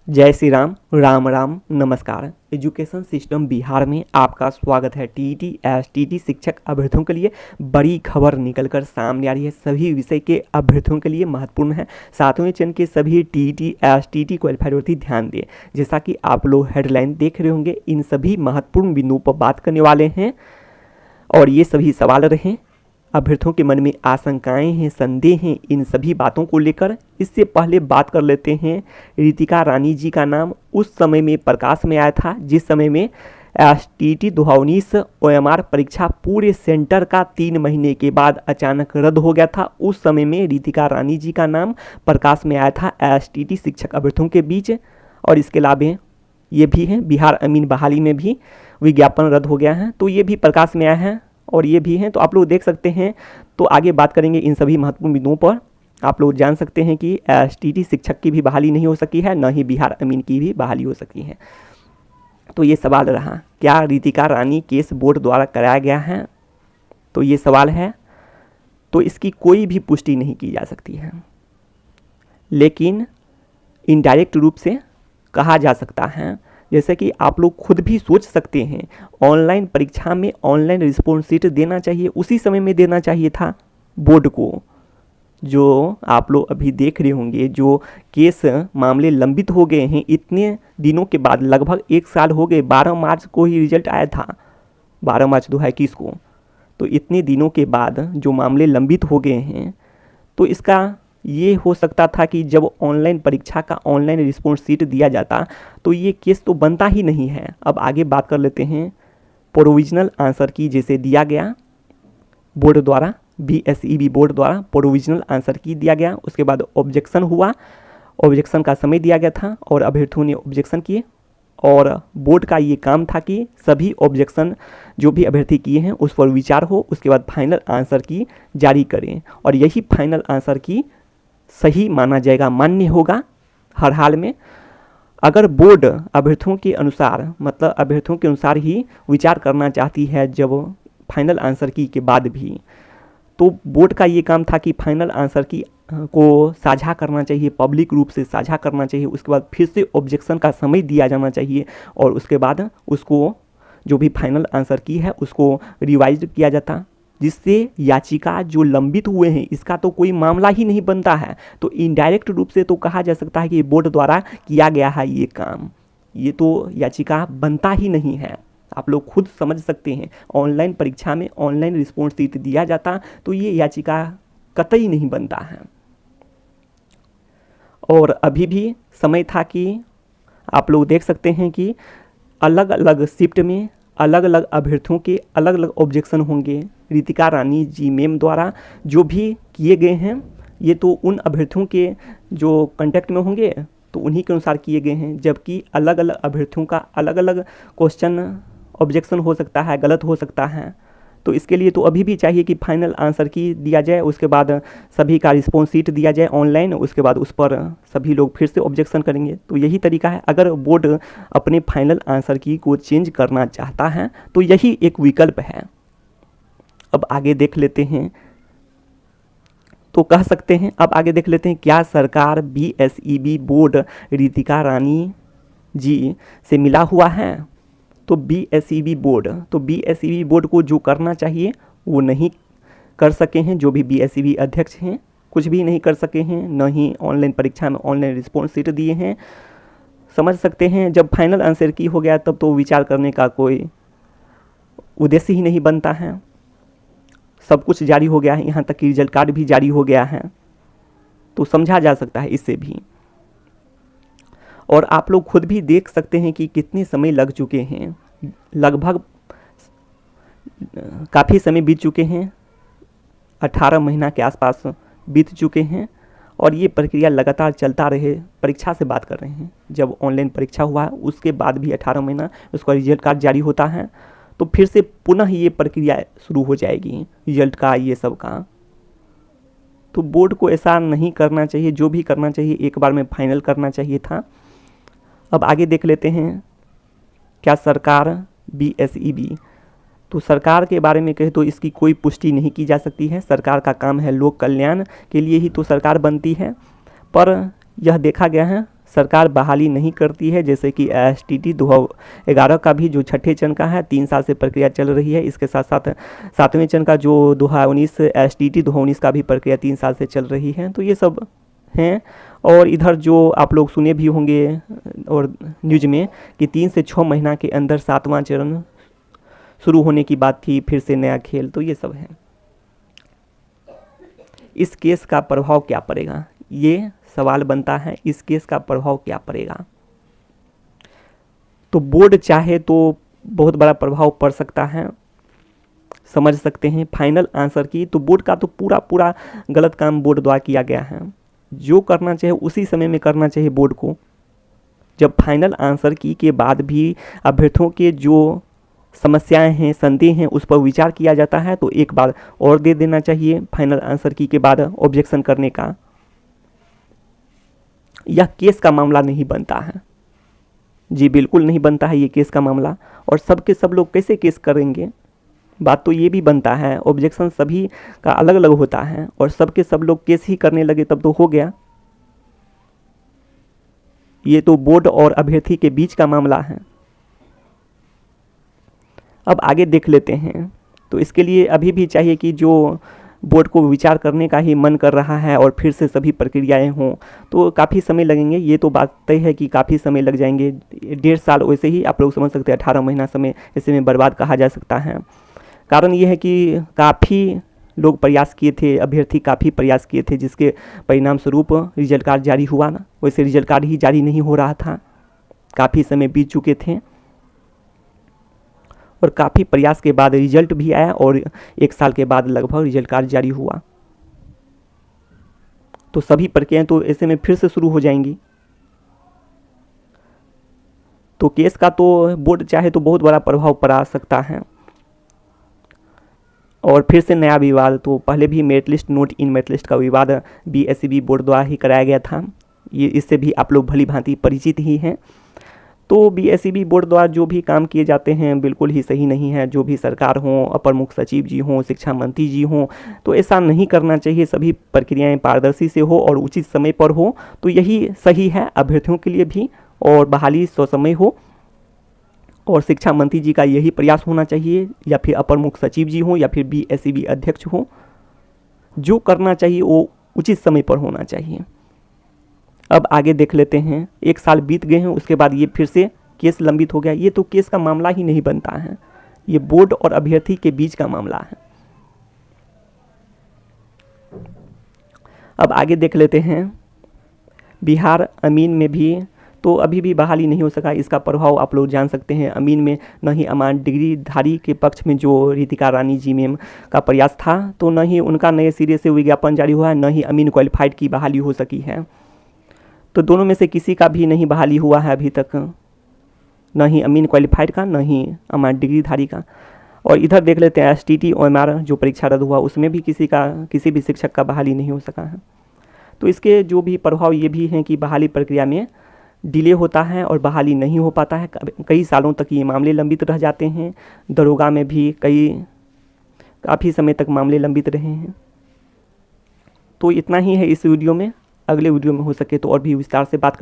जय श्री राम, राम राम, नमस्कार। Education system Bihar में आपका स्वागत है। टीईटी एसटीटी शिक्षक अभ्यर्थियों के लिए बड़ी खबर निकलकर सामने आ रही है। सभी विषय के अभ्यर्थियों के लिए महत्वपूर्ण है। सातवें चरण के सभी टीईटी एसटीटी क्वालिफाइड अभ्यर्थी ध्यान दें। जैसा कि आप लोग हेडलाइन देख रहे होंगे, इन सभी महत्वपूर्ण बिंदुओं पर बात करने वाले हैं और ये सभी सवाल रहे। अभ्यर्थियों के मन में आशंकाएं हैं, संदेह हैं, इन सभी बातों को लेकर इससे पहले बात कर लेते हैं। रितिका रानी जी का नाम उस समय में प्रकाश में आया था जिस समय में एसटीटी 2019 ओएमआर परीक्षा पूरे सेंटर का 3 महीने के बाद अचानक रद्द हो गया था। उस समय में रितिका रानी जी का नाम प्रकाश में आया था एसटीटी शिक्षक अभ्यर्थियों के बीच। और इसके अलावा ये भी हैं, बिहार अमीन बहाली में भी विज्ञापन रद्द हो गया है, तो ये भी प्रकाश में आया है और ये भी हैं, तो आप लोग देख सकते हैं। तो आगे बात करेंगे इन सभी महत्वपूर्ण बिंदुओं पर। आप लोग जान सकते हैं कि एसटीटी शिक्षक की भी बहाली नहीं हो सकी है, न ही बिहार अमीन की भी बहाली हो सकी है। तो ये सवाल रहा, क्या रितिका रानी केस बोर्ड द्वारा कराया गया है? तो ये सवाल है। तो इसकी कोई भी पुष्टि नहीं की जा सकती है, लेकिन इनडायरेक्ट रूप से कहा जा सकता है। जैसे कि आप लोग खुद भी सोच सकते हैं, ऑनलाइन परीक्षा में ऑनलाइन रिस्पॉन्स शीट देना चाहिए, उसी समय में देना चाहिए था बोर्ड को। जो आप लोग अभी देख रहे होंगे, जो केस मामले लंबित हो गए हैं इतने दिनों के बाद, लगभग 1 साल हो गए। 12 मार्च को ही रिजल्ट आया था, 12 मार्च 2021 को। तो इतने दिनों के बाद जो मामले लंबित हो गए हैं, तो इसका ये हो सकता था कि जब ऑनलाइन परीक्षा का ऑनलाइन रिस्पॉन्स शीट दिया जाता तो ये केस तो बनता ही नहीं है। अब आगे बात कर लेते हैं प्रोविजनल आंसर की, जैसे दिया गया बोर्ड द्वारा, बीएसईबी बोर्ड द्वारा प्रोविजनल आंसर की दिया गया। उसके बाद ऑब्जेक्शन हुआ, ऑब्जेक्शन का समय दिया गया था और अभ्यर्थियों ने ऑब्जेक्शन किए और बोर्ड का ये काम था कि सभी ऑब्जेक्शन जो भी अभ्यर्थी किए हैं उस पर विचार हो, उसके बाद फाइनल आंसर की जारी करें और यही फाइनल आंसर की सही माना जाएगा, मान्य होगा हर हाल में। अगर बोर्ड अभ्यर्थियों के अनुसार, मतलब अभ्यर्थियों के अनुसार ही विचार करना चाहती है जब फाइनल आंसर की के बाद भी, तो बोर्ड का ये काम था कि फाइनल आंसर की को साझा करना चाहिए, पब्लिक रूप से साझा करना चाहिए। उसके बाद फिर से ऑब्जेक्शन का समय दिया जाना चाहिए और उसके बाद उसको जो भी फाइनल आंसर की है उसको रिवाइज किया जाता, जिससे याचिका जो लंबित हुए हैं इसका तो कोई मामला ही नहीं बनता है। तो इनडायरेक्ट रूप से तो कहा जा सकता है कि बोर्ड द्वारा किया गया है ये काम, ये तो याचिका बनता ही नहीं है। आप लोग खुद समझ सकते हैं, ऑनलाइन परीक्षा में ऑनलाइन रिस्पॉन्स शीट दिया जाता तो ये याचिका कतई नहीं बनता है। और अभी भी समय था कि आप लोग देख सकते हैं कि अलग अलग शिफ्ट में अलग अलग अभ्यर्थियों के अलग अलग ऑब्जेक्शन होंगे। रितिका रानी जी मैम द्वारा जो भी किए गए हैं ये तो उन अभ्यर्थियों के जो कांटेक्ट में होंगे तो उन्हीं के अनुसार किए गए हैं, जबकि अलग अलग अभ्यर्थियों का अलग अलग क्वेश्चन ऑब्जेक्शन हो सकता है, गलत हो सकता है। तो इसके लिए तो अभी भी चाहिए कि फाइनल आंसर की दिया जाए, उसके बाद सभी का रिस्पॉन्स शीट दिया जाए ऑनलाइन, उसके बाद उस पर सभी लोग फिर से ऑब्जेक्शन करेंगे। तो यही तरीका है। अगर बोर्ड अपने फाइनल आंसर की को चेंज करना चाहता है तो यही एक विकल्प है। अब आगे देख लेते हैं, तो कह सकते हैं, अब आगे देख लेते हैं, क्या सरकार बीएसईबी बोर्ड रितिका रानी जी से मिला हुआ है? तो बीएसईबी बोर्ड को जो करना चाहिए वो नहीं कर सके हैं। जो भी बीएसईबी अध्यक्ष हैं कुछ भी नहीं कर सके हैं, न ही ऑनलाइन परीक्षा में ऑनलाइन रिस्पॉन्स शीट दिए हैं। समझ सकते हैं, जब फाइनल आंसर की हो गया तब तो विचार करने का कोई उद्देश्य ही नहीं बनता है। सब कुछ जारी हो गया है, यहाँ तक कि रिजल्ट कार्ड भी जारी हो गया है, तो समझा जा सकता है इससे भी। और आप लोग खुद भी देख सकते हैं कि कितने समय लग चुके हैं, लगभग काफ़ी समय बीत चुके हैं, 18 महीना के आसपास बीत चुके हैं और ये प्रक्रिया लगातार चलता रहे। परीक्षा से बात कर रहे हैं, जब ऑनलाइन परीक्षा हुआ है उसके बाद भी 18 महीना उसका रिजल्ट कार्ड जारी होता है, तो फिर से पुनः ये प्रक्रिया शुरू हो जाएगी रिजल्ट का, ये सब का। तो बोर्ड को ऐसा नहीं करना चाहिए, जो भी करना चाहिए एक बार में फाइनल करना चाहिए था। अब आगे देख लेते हैं, क्या सरकार बीएसईबी, तो सरकार के बारे में कहे तो इसकी कोई पुष्टि नहीं की जा सकती है। सरकार का काम है लोक कल्याण के लिए ही तो सरकार बनती है, पर यह देखा गया है सरकार बहाली नहीं करती है, जैसे कि STT 2011 का भी जो छठे चरण का है 3 साल से प्रक्रिया चल रही है। इसके साथ साथ 7वें चरण का जो 2019 STT 2019 का भी प्रक्रिया 3 साल से चल रही है। तो ये सब हैं। और इधर जो आप लोग सुने भी होंगे और न्यूज में कि 3 से 6 महीना के अंदर 7वां चरण शुरू होने की बात थी, फिर से नया खेल। तो ये सब है। इस केस का प्रभाव क्या पड़ेगा, ये सवाल बनता है। इस केस का प्रभाव क्या पड़ेगा? तो बोर्ड चाहे तो बहुत बड़ा प्रभाव पड़ सकता है, समझ सकते हैं। फाइनल आंसर की तो बोर्ड का तो पूरा गलत काम बोर्ड द्वारा किया गया है। जो करना चाहिए उसी समय में करना चाहिए बोर्ड को। जब फाइनल आंसर की के बाद भी अभ्यर्थियों के जो समस्याएं हैं, संदेह हैं, उस पर विचार किया जाता है तो एक बार और दे देना चाहिए फाइनल आंसर की के बाद ऑब्जेक्शन करने का। यह केस का मामला नहीं बनता है जी, बिल्कुल नहीं बनता है ये केस का मामला। और सबके सब लोग कैसे केस करेंगे? बात तो ये भी बनता है, ऑब्जेक्शन सभी का अलग अलग होता है और सबके सब लोग केस ही करने लगे तब तो हो गया। ये तो बोर्ड और अभ्यर्थी के बीच का मामला है। अब आगे देख लेते हैं। तो इसके लिए अभी भी चाहिए कि जो बोर्ड को विचार करने का ही मन कर रहा है और फिर से सभी प्रक्रियाएं हों, तो काफ़ी समय लगेंगे। ये तो बात तय है कि काफ़ी समय लग जाएंगे, 1.5 साल वैसे ही आप लोग समझ सकते हैं। 18 महीना समय ऐसे में बर्बाद कहा जा सकता है। कारण ये है कि काफ़ी लोग प्रयास किए थे, अभ्यर्थी काफ़ी प्रयास किए थे, जिसके परिणाम स्वरूप रिजल्ट कार्ड जारी हुआ ना। वैसे रिजल्ट कार्ड ही जारी नहीं हो रहा था, काफ़ी समय बीत चुके थे और काफ़ी प्रयास के बाद रिजल्ट भी आया और 1 साल के बाद लगभग रिजल्ट कार्ड जारी हुआ। तो सभी प्रक्रियाएं तो ऐसे में फिर से शुरू हो जाएंगी। तो केस का तो बोर्ड चाहे तो बहुत बड़ा प्रभाव पड़ा सकता है और फिर से नया विवाद। तो पहले भी merit list note in merit list का विवाद BSEB बोर्ड द्वारा ही कराया गया था। ये इससे भी आप लोग भली भांति परिचित ही हैं। तो BSEB बोर्ड द्वारा जो भी काम किए जाते हैं बिल्कुल ही सही नहीं है। जो भी सरकार हो, अपर मुख्य सचिव जी हों, शिक्षा मंत्री जी हों, तो ऐसा नहीं करना चाहिए। सभी प्रक्रियाएं पारदर्शी से हो और उचित समय पर हो, तो यही सही है अभ्यर्थियों के लिए भी। और बहाली ससमय हो और शिक्षा मंत्री जी का यही प्रयास होना चाहिए, या फिर अपर मुख्य सचिव जी हों या फिर BSEB अध्यक्ष हों। जो करना चाहिए वो उचित समय पर होना चाहिए। अब आगे देख लेते हैं। 1 साल बीत गए हैं, उसके बाद ये फिर से केस लंबित हो गया। ये तो केस का मामला ही नहीं बनता है, ये बोर्ड और अभ्यर्थी के बीच का मामला है। अब आगे देख लेते हैं। बिहार अमीन में भी तो अभी भी बहाली नहीं हो सका। इसका प्रभाव आप लोग जान सकते हैं। अमीन में न ही अमान डिग्रीधारी के पक्ष में जो रितिका रानी जी मैम का प्रयास था, तो न ही उनका नए सिरे से विज्ञापन जारी हुआ है, न ही अमीन क्वालिफाइड की बहाली हो सकी है। तो दोनों में से किसी का भी नहीं बहाली हुआ है अभी तक, न ही अमीन क्वालिफाइड का, न ही अमान डिग्रीधारी का। और इधर देख लेते हैं STT OMR जो परीक्षा रद्द हुआ, उसमें भी किसी भी शिक्षक का बहाली नहीं हो सका है। तो इसके जो भी प्रभाव ये भी हैं कि बहाली प्रक्रिया में डिले होता है और बहाली नहीं हो पाता है। कई सालों तक ये मामले लंबित रह जाते हैं। दरोगा में भी काफ़ी समय तक मामले लंबित रहे हैं। तो इतना ही है इस वीडियो में। अगले वीडियो में हो सके तो और भी विस्तार से बात